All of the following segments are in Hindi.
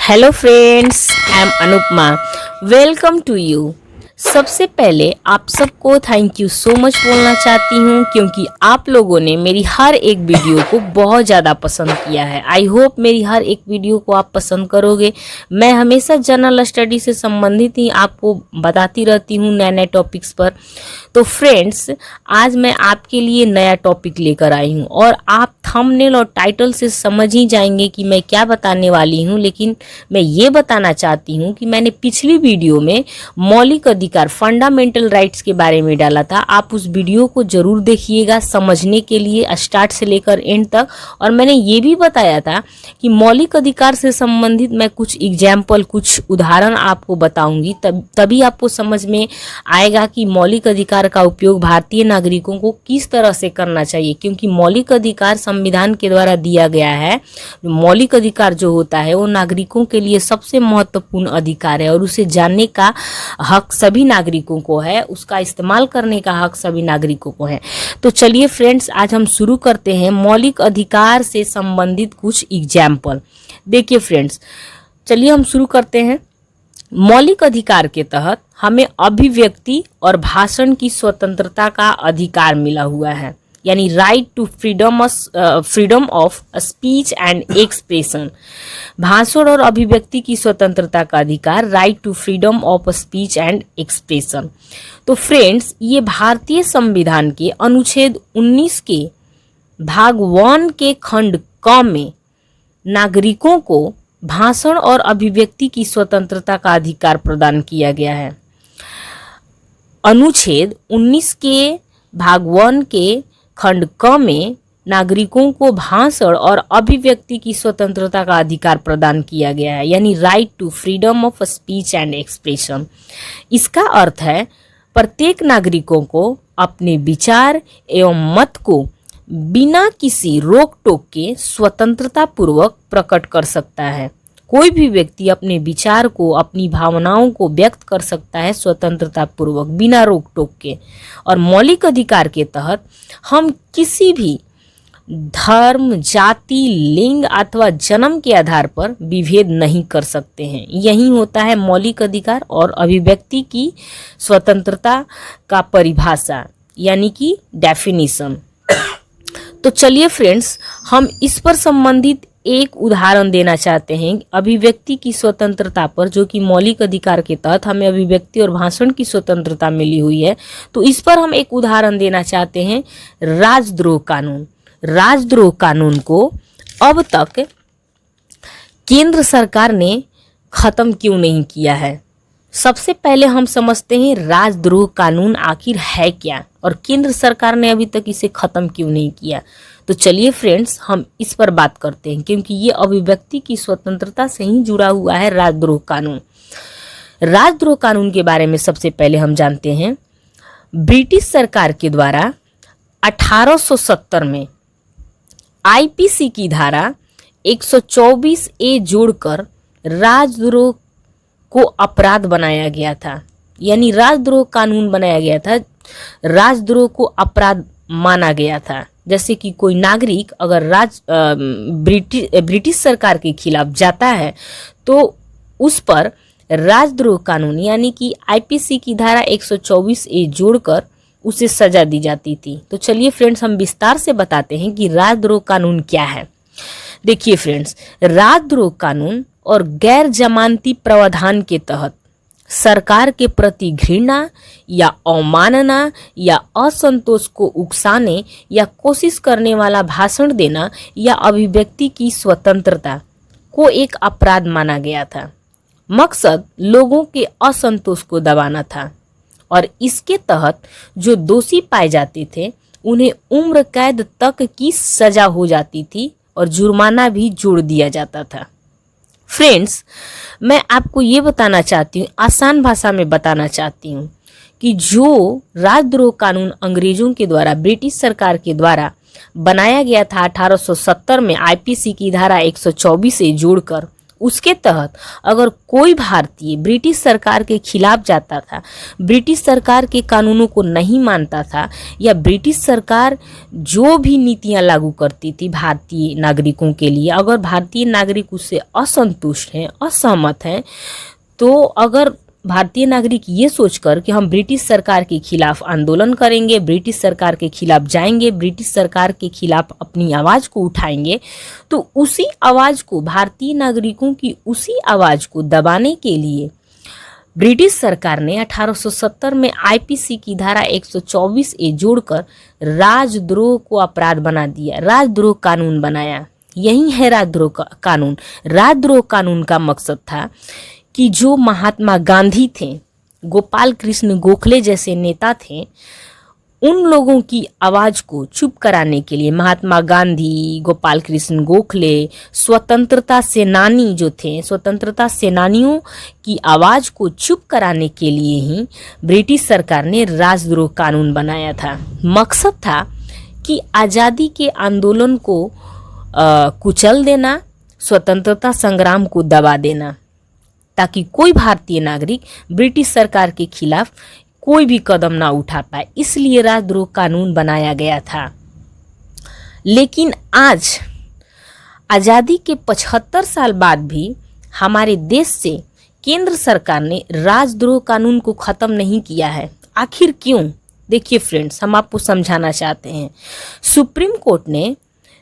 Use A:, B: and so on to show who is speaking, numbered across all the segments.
A: Hello friends, I am Anupama. Welcome to you. सबसे पहले आप सबको थैंक यू सो मच बोलना चाहती हूँ क्योंकि आप लोगों ने मेरी हर एक वीडियो को बहुत ज़्यादा पसंद किया है। आई होप मेरी हर एक वीडियो को आप पसंद करोगे। मैं हमेशा जनरल स्टडी से संबंधित ही आपको बताती रहती हूँ नए नए टॉपिक्स पर। तो फ्रेंड्स, आज मैं आपके लिए नया टॉपिक लेकर आई हूँ और आप थंबनेल और टाइटल से समझ ही जाएंगे कि मैं क्या बताने वाली हूँ। लेकिन मैं ये बताना चाहती हूँ कि मैंने पिछली वीडियो में मौलिक अधिकार फंडामेंटल राइट्स के बारे में डाला था। आप उस वीडियो को जरूर देखिएगा समझने के लिए, स्टार्ट से लेकर एंड तक। और मैंने ये भी बताया था कि मौलिक अधिकार से संबंधित मैं कुछ एग्जाम्पल, कुछ उदाहरण आपको बताऊंगी, तभी आपको समझ में आएगा कि मौलिक अधिकार का उपयोग भारतीय नागरिकों को किस तरह से करना चाहिए। क्योंकि मौलिक अधिकार संविधान के द्वारा दिया गया है। मौलिक अधिकार जो होता है वो नागरिकों के लिए सबसे महत्वपूर्ण अधिकार है और उसे जानने का हक सभी नागरिकों को है, उसका इस्तेमाल करने का हक सभी नागरिकों को है। तो चलिए फ्रेंड्स, आज हम शुरू करते हैं मौलिक अधिकार से संबंधित कुछ एग्जाम्पल। देखिए फ्रेंड्स, चलिए हम शुरू करते हैं। मौलिक अधिकार के तहत हमें अभिव्यक्ति और भाषण की स्वतंत्रता का अधिकार मिला हुआ है, यानी right to freedom of speech and expression. भाषण और अभिव्यक्ति की स्वतंत्रता का अधिकार, right to freedom of speech and expression. तो फ्रेंड्स, ये भारतीय संविधान के अनुच्छेद 19 के भाग 1 के खंड क में नागरिकों को भाषण और अभिव्यक्ति की स्वतंत्रता का अधिकार प्रदान किया गया है। अनुच्छेद 19 के भाग 1 के खंड क में नागरिकों को भाषण और अभिव्यक्ति की स्वतंत्रता का अधिकार प्रदान किया गया है, यानी right to freedom of speech and expression. इसका अर्थ है प्रत्येक नागरिकों को अपने विचार एवं मत को बिना किसी रोक टोक के स्वतंत्रता पूर्वक प्रकट कर सकता है। कोई भी व्यक्ति अपने विचार को, अपनी भावनाओं को व्यक्त कर सकता है स्वतंत्रता पूर्वक, बिना रोक टोक के। और मौलिक अधिकार के तहत हम किसी भी धर्म, जाति, लिंग अथवा जन्म के आधार पर विभेद नहीं कर सकते हैं। यही होता है मौलिक अधिकार और अभिव्यक्ति की स्वतंत्रता का परिभाषा, यानी कि डेफिनेशन। तो चलिए फ्रेंड्स, हम इस पर संबंधित एक उदाहरण देना चाहते हैं अभिव्यक्ति की स्वतंत्रता पर, जो कि मौलिक अधिकार के तहत हमें अभिव्यक्ति और भाषण की स्वतंत्रता मिली हुई है। तो इस पर हम एक उदाहरण देना चाहते हैं राजद्रोह कानून। राजद्रोह कानून को अब तक केंद्र सरकार ने खत्म क्यों नहीं किया है। सबसे पहले हम समझते हैं राजद्रोह कानून आखिर है क्या और केंद्र सरकार ने अभी तक इसे खत्म क्यों नहीं किया। तो चलिए फ्रेंड्स, हम इस पर बात करते हैं क्योंकि ये अभिव्यक्ति की स्वतंत्रता से ही जुड़ा हुआ है राजद्रोह कानून। राजद्रोह कानून के बारे में सबसे पहले हम जानते हैं ब्रिटिश सरकार के द्वारा 1870 में आईपीसी की धारा 124 ए जोड़कर राजद्रोह को अपराध बनाया गया था, यानी राजद्रोह कानून बनाया गया था। राजद्रोह को अपराध माना गया था। जैसे कि कोई नागरिक अगर ब्रिटिश सरकार के खिलाफ जाता है तो उस पर राजद्रोह कानून यानी कि आईपीसी की धारा 124 ए जोड़कर उसे सजा दी जाती थी। तो चलिए फ्रेंड्स, हम विस्तार से बताते हैं कि राजद्रोह कानून क्या है। देखिए फ्रेंड्स, राजद्रोह कानून और गैर जमानती प्रावधान के तहत सरकार के प्रति घृणा या अवमानना या असंतोष को उकसाने या कोशिश करने वाला भाषण देना या अभिव्यक्ति की स्वतंत्रता को एक अपराध माना गया था। मकसद लोगों के असंतोष को दबाना था और इसके तहत जो दोषी पाए जाते थे उन्हें उम्र कैद तक की सजा हो जाती थी और जुर्माना भी जोड़ दिया जाता था। फ्रेंड्स, मैं आपको ये बताना चाहती हूँ, आसान भाषा में बताना चाहती हूँ कि जो राजद्रोह कानून अंग्रेजों के द्वारा, ब्रिटिश सरकार के द्वारा बनाया गया था 1870 में आईपीसी की धारा 124 से जोड़कर, उसके तहत अगर कोई भारतीय ब्रिटिश सरकार के खिलाफ जाता था, ब्रिटिश सरकार के कानूनों को नहीं मानता था, या ब्रिटिश सरकार जो भी नीतियां लागू करती थी भारतीय नागरिकों के लिए, अगर भारतीय नागरिक उससे असंतुष्ट हैं, असहमत हैं, तो अगर भारतीय नागरिक ये सोचकर कि हम ब्रिटिश सरकार के खिलाफ आंदोलन करेंगे, ब्रिटिश सरकार के खिलाफ जाएंगे, ब्रिटिश सरकार के खिलाफ अपनी आवाज़ को उठाएंगे, तो उसी आवाज़ को, भारतीय नागरिकों की उसी आवाज़ को दबाने के लिए ब्रिटिश सरकार ने 1870 में आईपीसी की धारा 124A जोड़कर राजद्रोह को अपराध बना दिया, राजद्रोह कानून बनाया। यही है राजद्रोह कानून। राजद्रोह कानून का मकसद था कि जो महात्मा गांधी थे, गोपाल कृष्ण गोखले जैसे नेता थे, उन लोगों की आवाज़ को चुप कराने के लिए महात्मा गांधी, गोपाल कृष्ण गोखले, स्वतंत्रता सेनानी जो थे, स्वतंत्रता सेनानियों की आवाज़ को चुप कराने के लिए ही ब्रिटिश सरकार ने राजद्रोह कानून बनाया था। मकसद था कि आज़ादी के आंदोलन को कुचल देना, स्वतंत्रता संग्राम को दबा देना, ताकि कोई भारतीय नागरिक ब्रिटिश सरकार के खिलाफ कोई भी कदम ना उठा पाए। इसलिए राजद्रोह कानून बनाया गया था। लेकिन आज आज़ादी के 75 साल बाद भी हमारे देश से केंद्र सरकार ने राजद्रोह कानून को ख़त्म नहीं किया है। आखिर क्यों? देखिए फ्रेंड्स, हम आपको समझाना चाहते हैं। सुप्रीम कोर्ट ने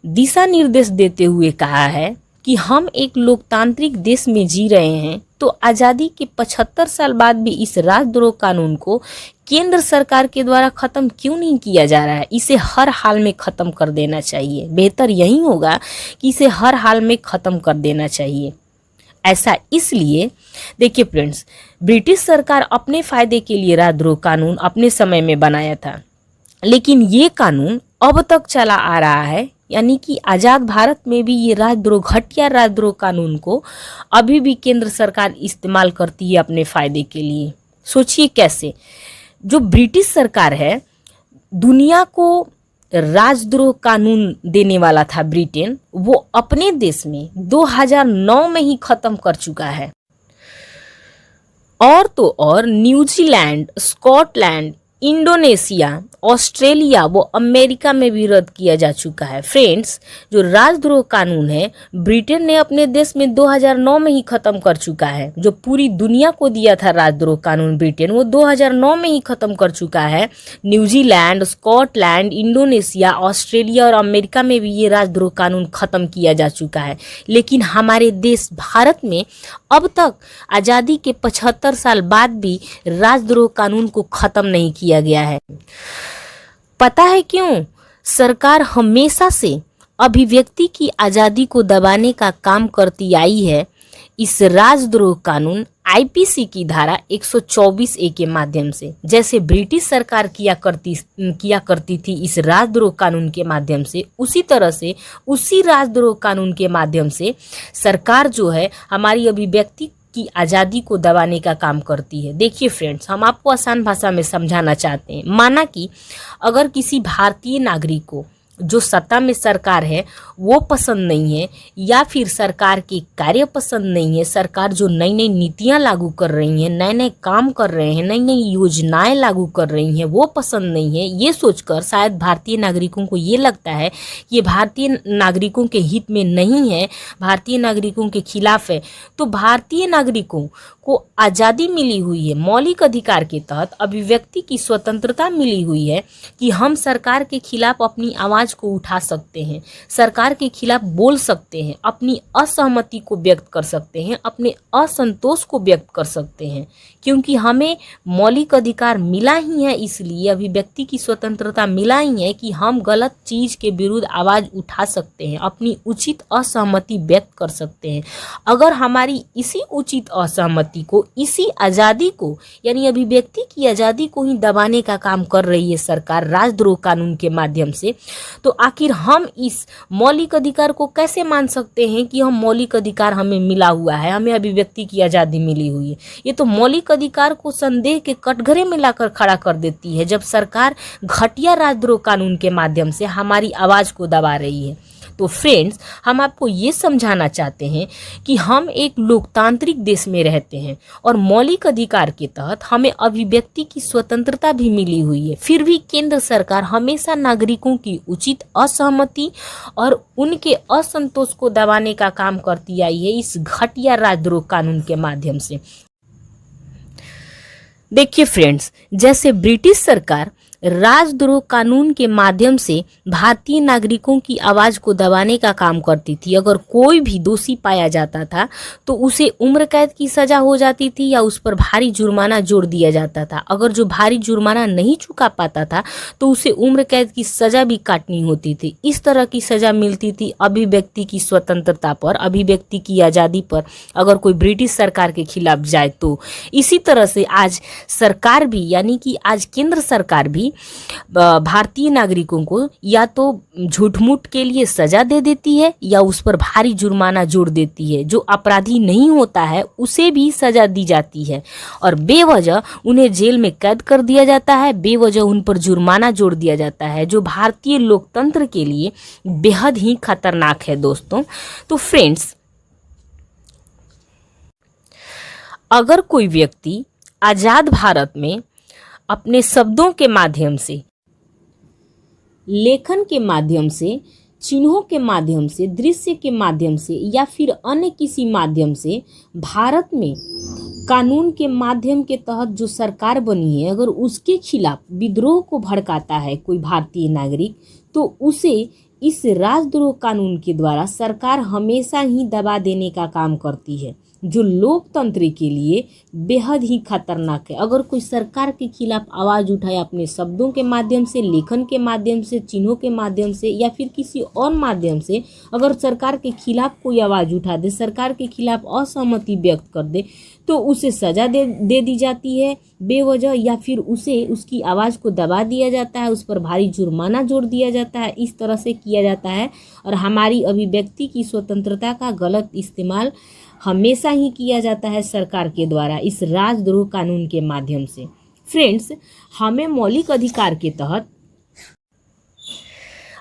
A: दिशा निर्देश देते हुए कहा है कि हम एक लोकतांत्रिक देश में जी रहे हैं, तो आज़ादी के 75 साल बाद भी इस राजद्रोह कानून को केंद्र सरकार के द्वारा ख़त्म क्यों नहीं किया जा रहा है? इसे हर हाल में ख़त्म कर देना चाहिए। बेहतर यही होगा कि इसे हर हाल में ख़त्म कर देना चाहिए। ऐसा इसलिए, देखिए फ्रेंड्स, ब्रिटिश सरकार अपने फ़ायदे के लिए राजद्रोह कानून अपने समय में बनाया था, लेकिन ये कानून अब तक चला आ रहा है। यानी कि आज़ाद भारत में भी ये राजद्रोह, घटिया राजद्रोह कानून को अभी भी केंद्र सरकार इस्तेमाल करती है अपने फ़ायदे के लिए। सोचिए कैसे। जो ब्रिटिश सरकार है, दुनिया को राजद्रोह कानून देने वाला था ब्रिटेन, वो अपने देश में 2009 में ही ख़त्म कर चुका है। और तो और न्यूजीलैंड, स्कॉटलैंड, इंडोनेशिया, ऑस्ट्रेलिया, वो अमेरिका में भी रद्द किया जा चुका है। फ्रेंड्स, जो राजद्रोह कानून है ब्रिटेन ने अपने देश में 2009 में ही ख़त्म कर चुका है। जो पूरी दुनिया को दिया था राजद्रोह कानून ब्रिटेन, वो 2009 में ही ख़त्म कर चुका है। न्यूजीलैंड, स्कॉटलैंड, इंडोनेशिया, ऑस्ट्रेलिया और अमेरिका में भी ये राजद्रोह कानून ख़त्म किया जा चुका है। लेकिन हमारे देश भारत में अब तक आज़ादी के 75 साल बाद भी राजद्रोह कानून को ख़त्म नहीं किया गया है। पता है क्यों? सरकार हमेशा से अभिव्यक्ति की आज़ादी को दबाने का काम करती आई है इस राजद्रोह कानून आईपीसी की धारा 124A के माध्यम से। जैसे ब्रिटिश सरकार किया करती थी इस राजद्रोह कानून के माध्यम से, उसी तरह से उसी राजद्रोह कानून के माध्यम से सरकार जो है हमारी अभिव्यक्ति की आज़ादी को दबाने का काम करती है। देखिए फ्रेंड्स, हम आपको आसान भाषा में समझाना चाहते हैं। माना कि अगर किसी भारतीय नागरिक को जो सत्ता में सरकार है वो पसंद नहीं है, या फिर सरकार के कार्य पसंद नहीं है, सरकार जो नई नई नीतियां लागू कर रही हैं, नए नए काम कर रहे हैं, नई नई योजनाएं लागू कर रही हैं, वो पसंद नहीं है, ये सोचकर शायद भारतीय नागरिकों को ये लगता है कि ये भारतीय नागरिकों के हित में नहीं है, भारतीय नागरिकों के खिलाफ है, तो भारतीय नागरिकों को आज़ादी मिली हुई है, मौलिक अधिकार के तहत अभिव्यक्ति की स्वतंत्रता मिली हुई है कि हम सरकार के खिलाफ अपनी आवाज़ को उठा सकते हैं, सरकार के खिलाफ बोल सकते हैं, अपनी असहमति को व्यक्त कर सकते हैं, अपने असंतोष को व्यक्त कर सकते हैं, क्योंकि हमें मौलिक अधिकार मिला ही है। इसलिए अभिव्यक्ति की स्वतंत्रता मिला ही है कि हम गलत चीज़ के विरुद्ध आवाज़ उठा सकते हैं, अपनी उचित असहमति व्यक्त कर सकते हैं। अगर हमारी इसी उचित असहमति को, इसी आज़ादी को, यानी अभिव्यक्ति की आज़ादी को ही दबाने का काम कर रही है सरकार राजद्रोह कानून के माध्यम से, तो आखिर हम इस मौलिक अधिकार को कैसे मान सकते हैं कि हम मौलिक अधिकार हमें मिला हुआ है, हमें अभिव्यक्ति की आज़ादी मिली हुई है? ये तो मौलिक अधिकार को संदेह के कटघरे में लाकर खड़ा कर देती है जब सरकार घटिया राजद्रोह कानून के माध्यम से हमारी आवाज़ को दबा रही है। तो फ्रेंड्स, हम आपको ये समझाना चाहते हैं कि हम एक लोकतांत्रिक देश में रहते हैं और मौलिक अधिकार के तहत हमें अभिव्यक्ति की स्वतंत्रता भी मिली हुई है। फिर भी केंद्र सरकार हमेशा नागरिकों की उचित असहमति और उनके असंतोष को दबाने का काम करती आई है इस घटिया राजद्रोह कानून के माध्यम से। देखिए फ्रेंड्स, जैसे ब्रिटिश सरकार राजद्रोह कानून के माध्यम से भारतीय नागरिकों की आवाज को दबाने का काम करती थी। अगर कोई भी दोषी पाया जाता था तो उसे उम्र कैद की सजा हो जाती थी या उस पर भारी जुर्माना जोड़ दिया जाता था। अगर जो भारी जुर्माना नहीं चुका पाता था तो उसे उम्र कैद की सजा भी काटनी होती थी। इस तरह की सजा मिलती थी अभिव्यक्ति की स्वतंत्रता पर, अभिव्यक्ति की आज़ादी पर, अगर कोई ब्रिटिश सरकार के खिलाफ जाए तो। इसी तरह से आज सरकार भी, यानी कि आज केंद्र सरकार भी भारतीय नागरिकों को या तो झूठ-मूठ के लिए सजा दे देती है या उस पर भारी जुर्माना जोड़ देती है। जो अपराधी नहीं होता है उसे भी सजा दी जाती है और बेवजह उन्हें जेल में कैद कर दिया जाता है, बेवजह उन पर जुर्माना जोड़ दिया जाता है, जो भारतीय लोकतंत्र के लिए बेहद ही खतरनाक है दोस्तों। तो फ्रेंड्स, अगर कोई व्यक्ति आजाद भारत में अपने शब्दों के माध्यम से, लेखन के माध्यम से, चिन्हों के माध्यम से, दृश्य के माध्यम से या फिर अन्य किसी माध्यम से भारत में कानून के माध्यम के तहत जो सरकार बनी है, अगर उसके खिलाफ विद्रोह को भड़काता है कोई भारतीय नागरिक, तो उसे इस राजद्रोह कानून के द्वारा सरकार हमेशा ही दबा देने का काम करती है, जो लोकतंत्र के लिए बेहद ही खतरनाक है। अगर कोई सरकार के खिलाफ आवाज़ उठाए अपने शब्दों के माध्यम से, लेखन के माध्यम से, चिन्हों के माध्यम से या फिर किसी और माध्यम से, अगर सरकार के खिलाफ कोई आवाज़ उठा दे, सरकार के खिलाफ असहमति व्यक्त कर दे, तो उसे सजा दे दी जाती है बेवजह, या फिर उसे उसकी आवाज़ को दबा दिया जाता है, उस पर भारी जुर्माना जोड़ दिया जाता है। इस तरह से किया जाता है और हमारी अभिव्यक्ति की स्वतंत्रता का गलत इस्तेमाल हमेशा ही किया जाता है सरकार के द्वारा इस राजद्रोह कानून के माध्यम से। फ्रेंड्स, हमें मौलिक अधिकार के तहत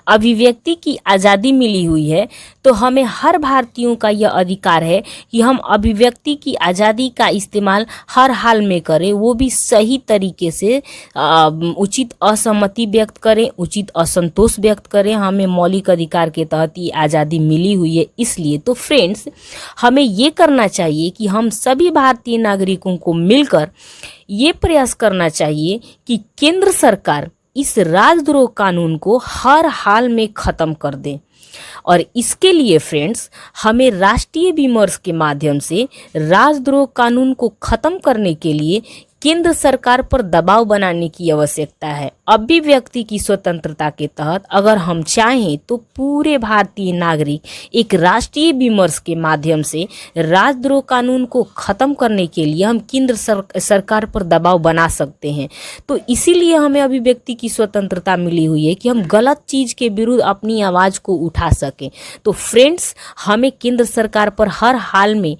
A: अभिव्यक्ति की आज़ादी मिली हुई है, तो हमें हर भारतीयों का यह अधिकार है कि हम अभिव्यक्ति की आज़ादी का इस्तेमाल हर हाल में करें, वो भी सही तरीके से, उचित असहमति व्यक्त करें, उचित असंतोष व्यक्त करें। हमें मौलिक अधिकार के तहत ये आज़ादी मिली हुई है। इसलिए तो फ्रेंड्स, हमें ये करना चाहिए कि हम सभी भारतीय नागरिकों को मिलकर ये प्रयास करना चाहिए कि केंद्र सरकार इस राजद्रोह कानून को हर हाल में ख़त्म कर दें। और इसके लिए फ्रेंड्स, हमें राष्ट्रीय विमर्श के माध्यम से राजद्रोह कानून को ख़त्म करने के लिए केंद्र सरकार पर दबाव बनाने की आवश्यकता है। अभिव्यक्ति की स्वतंत्रता के तहत अगर हम चाहें तो पूरे भारतीय नागरिक एक राष्ट्रीय विमर्श के माध्यम से राजद्रोह कानून को ख़त्म करने के लिए हम केंद्र सरकार पर दबाव बना सकते हैं। तो इसीलिए हमें अभिव्यक्ति की स्वतंत्रता मिली हुई है कि हम गलत चीज़ के विरुद्ध अपनी आवाज़ को उठा सकें। तो फ्रेंड्स, हमें केंद्र सरकार पर हर हाल में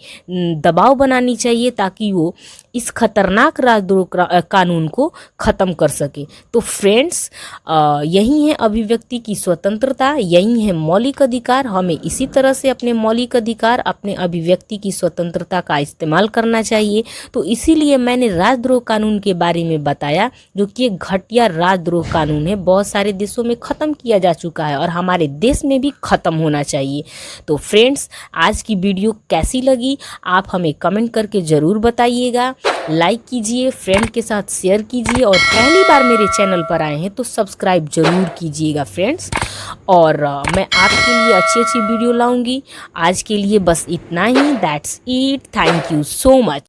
A: दबाव बनानी चाहिए ताकि वो इस खतरनाक राजद्रोह कानून को ख़त्म कर सके। तो फ्रेंड्स, यही है अभिव्यक्ति की स्वतंत्रता, यही है मौलिक अधिकार। हमें इसी तरह से अपने मौलिक अधिकार, अपने अभिव्यक्ति की स्वतंत्रता का इस्तेमाल करना चाहिए। तो इसीलिए मैंने राजद्रोह कानून के बारे में बताया, जो कि एक घटिया राजद्रोह कानून है, बहुत सारे देशों में ख़त्म किया जा चुका है और हमारे देश में भी ख़त्म होना चाहिए। तो फ्रेंड्स, आज की वीडियो कैसी लगी आप हमें कमेंट करके ज़रूर बताइएगा। लाइक कीजिए, फ्रेंड के साथ शेयर कीजिए और पहली बार मेरे चैनल पर आए हैं तो सब्सक्राइब जरूर कीजिएगा फ्रेंड्स। और मैं आपके लिए अच्छी अच्छी वीडियो लाऊंगी। आज के लिए बस इतना ही। That's it. Thank you so much.